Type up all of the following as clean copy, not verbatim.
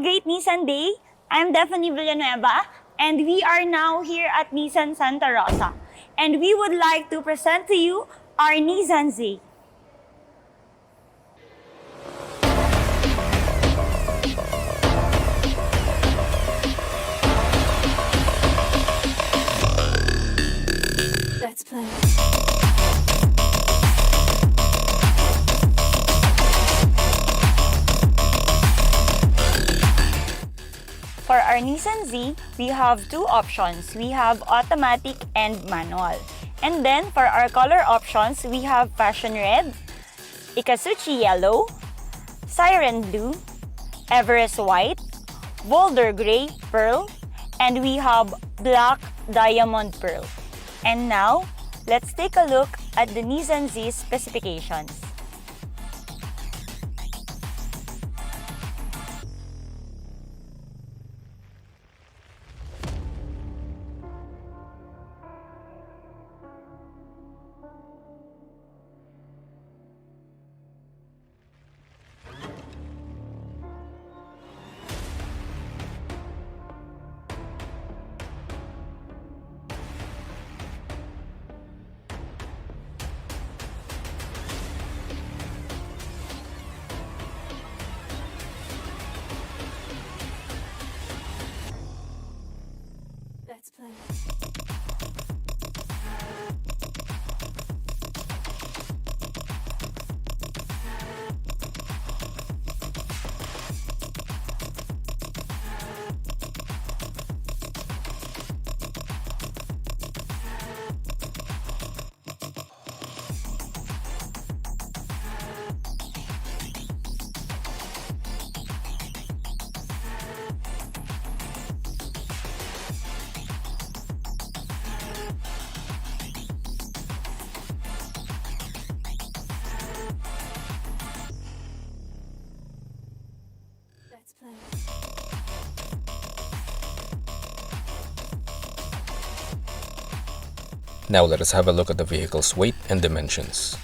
Great Nissan Day. I'm Daphne Villanueva, and we are now here at Nissan Santa Rosa. And we would like to present to you our Nissan Z. Let's play. For our Nissan Z, we have two options. We have automatic and manual. And then for our color options, we have Passion Red, Ikasuchi Yellow, Siren Blue, Everest White, Boulder Gray Pearl, and we have Black Diamond Pearl. And now, let's take a look at the Nissan Z specifications. Let's play. Let's play. Now let us have a look at the vehicle's weight and dimensions.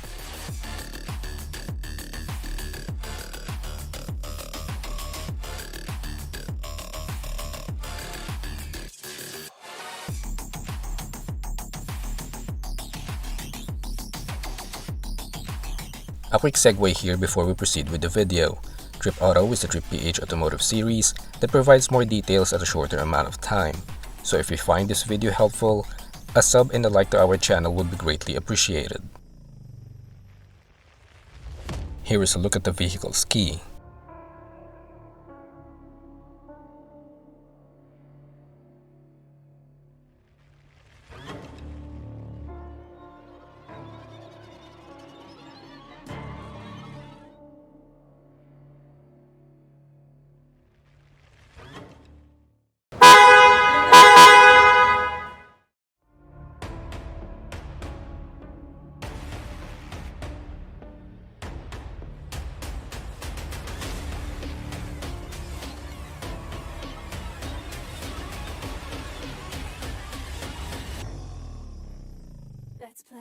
A quick segue here before we proceed with the video. Trip Auto is a Trip PH automotive series that provides more details at a shorter amount of time. So if you find this video helpful, a sub and a like to our channel would be greatly appreciated. Here is a look at the vehicle's key. Let's play.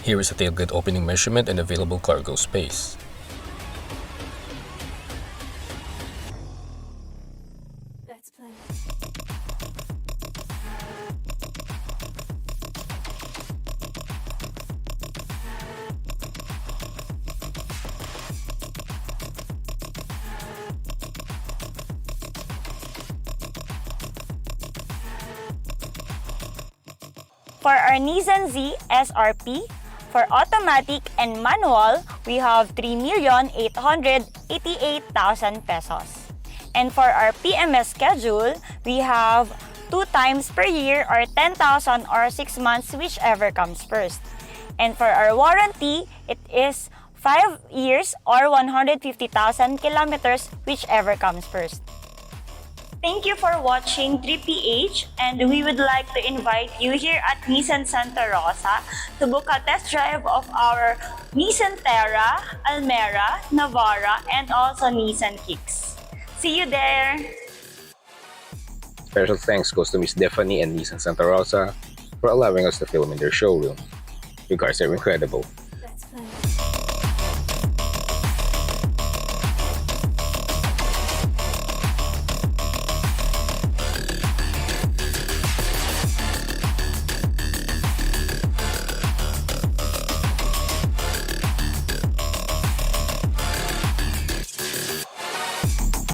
Here is a tailgate opening measurement and available cargo space. Let's play. For our Nissan Z SRP, for automatic and manual, we have 3,888,000 pesos. And for our PMS schedule, we have 2 times per year or 10,000 or 6 months, whichever comes first. And for our warranty, it is 5 years or 150,000 kilometers, whichever comes first. Thank you for watching 3PH, and we would like to invite you here at Nissan Santa Rosa to book a test drive of our Nissan Terra, Almera, Navara, and also Nissan Kicks. See you there! Special thanks goes to Miss Stephanie and Nissan Santa Rosa for allowing us to film in their showroom. Your cars are incredible.